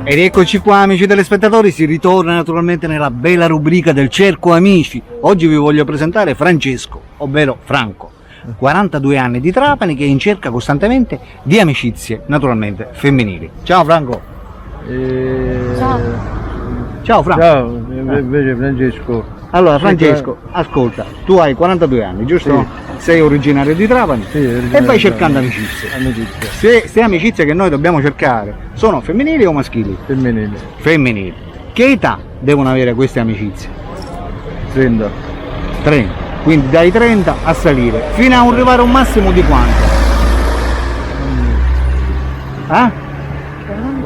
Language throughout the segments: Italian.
Ed eccoci qua amici telespettatori, si ritorna naturalmente nella bella rubrica del Cerco Amici. Oggi vi voglio presentare Francesco, ovvero Franco, 42 anni di Trapani che è in cerca costantemente di amicizie, naturalmente femminili. Ciao Franco! Ciao Franco! Ciao, invece Francesco. Allora Francesco, ascolta, tu hai 42 anni, giusto? Sì. Sei originario di Trapani Sì, e vai cercando amicizie. Amicizia. Se queste amicizie che noi dobbiamo cercare sono femminili o maschili? Femminile. Femminili. Che età devono avere queste amicizie? 30. 30. Quindi dai 30 a salire, fino a arrivare a un massimo di quanto?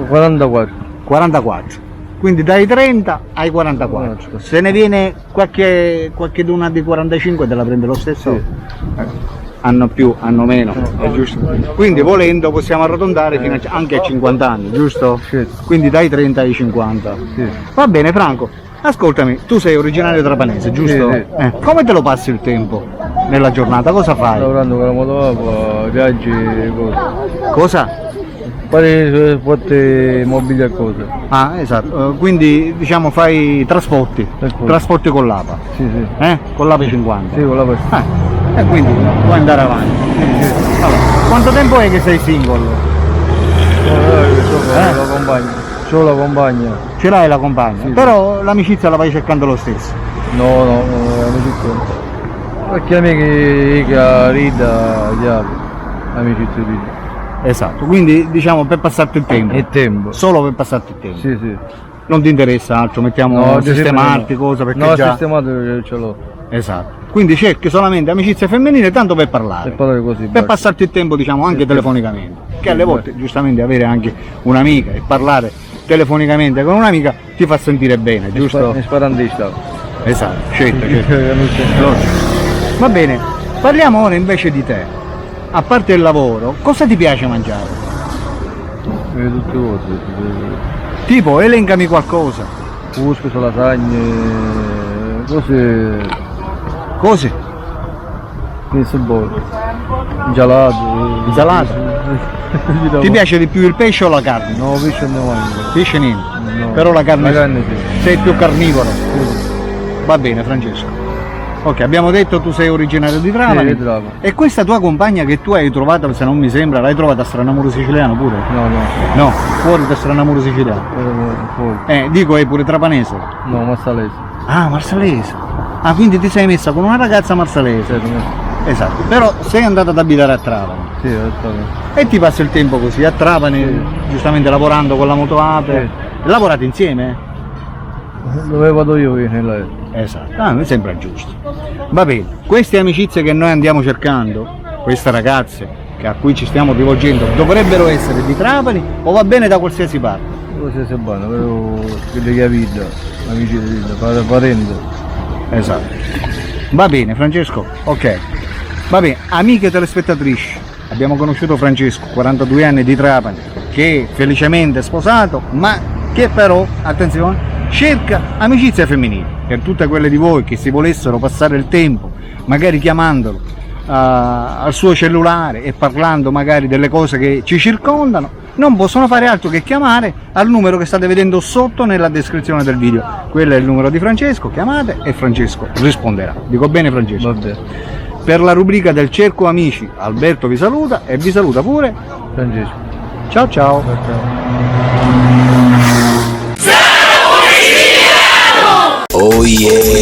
44. 44. Quindi dai 30 ai 44. Se ne viene qualche d'una di 45 te la prende lo stesso? Sì. Hanno più, hanno meno, è giusto? Quindi volendo possiamo arrotondare fino anche a 50 anni, giusto? Sì. Quindi dai 30 ai 50. Sì. Va bene Franco, ascoltami, tu sei originario trapanese, giusto? Sì, sì. Come te lo passi il tempo nella giornata? Cosa fai? Lavorando con la moto, viaggi, cose. Cosa? Fare porte mobili a cose. Ah, esatto, quindi diciamo fai trasporti, trasporti con l'APA, Sì, sì. con l'APA 50. Sì, con la porta. E quindi puoi andare avanti. Allora, quanto tempo è che sei single? La compagna. Solo la compagna. Ce l'hai la compagna, Sì, però l'amicizia la vai cercando lo stesso. No, amicizia. Perché amici che rida, diavolo. Amicizia rida. Esatto, quindi diciamo per passarti il tempo. E tempo. Solo per passarti il tempo. Sì, sì. Non ti interessa altro, mettiamo sistemarti, cosa perché no, già. sistemato ce l'ho. Esatto. Quindi cerchi solamente amicizie femminili tanto per parlare. Per parlare così. Per passarti il tempo diciamo anche telefonicamente. Che alle volte giustamente avere anche un'amica e parlare telefonicamente con un'amica ti fa sentire bene, giusto? Sparandista. Esatto, certo. Va bene, parliamo ora invece di te. A parte il lavoro, cosa ti piace mangiare? Tutte cose. Tipo, elencami qualcosa. Couscous, lasagne, cose. Cose? Che sono buone. Gelato. Gelato? Ti piace di più il pesce o la carne? No, pesce non mangio. Pesce niente. No. Però la carne sì. sei più carnivoro. Va bene Francesco. Ok, abbiamo detto tu sei originario di Trapani. Sì, di Trapani. E questa tua compagna che tu hai trovato, se non mi sembra, l'hai trovata a Stranamuro Siciliano pure? No. No, fuori da Stranamuro Siciliano. Fuori. Dico, è pure trapanese. No, Massalese. Ah, marsalese. Ah, quindi ti sei messa con una ragazza marsalese. Esatto, però sei andata ad abitare a Trapani. Sì, esattamente. E ti passa il tempo così, a Trapani, giustamente lavorando con la motoape. Lavorate insieme? Dove vado io viene là. Esatto, mi sembra giusto. Va bene, queste amicizie che noi andiamo cercando, queste ragazze a cui ci stiamo rivolgendo, dovrebbero essere di Trapani o va bene da qualsiasi parte? Qualsiasi buono, però quelli che vita, amici di vita, parente. Esatto. Va bene Francesco, ok. Va bene, amiche telespettatrici, abbiamo conosciuto Francesco, 42 anni di Trapani, che è felicemente sposato, ma che però, attenzione, cerca amicizie femminili. Per tutte quelle di voi che si volessero passare il tempo, magari chiamandolo al suo cellulare e parlando magari delle cose che ci circondano, non possono fare altro che chiamare al numero che state vedendo sotto nella descrizione del video. Quello è il numero di Francesco, chiamate e Francesco risponderà. Dico bene Francesco? Va bene. Per la rubrica del Cerco Amici, Alberto vi saluta e vi saluta pure Francesco. Ciao ciao. Ciao. Oh yeah.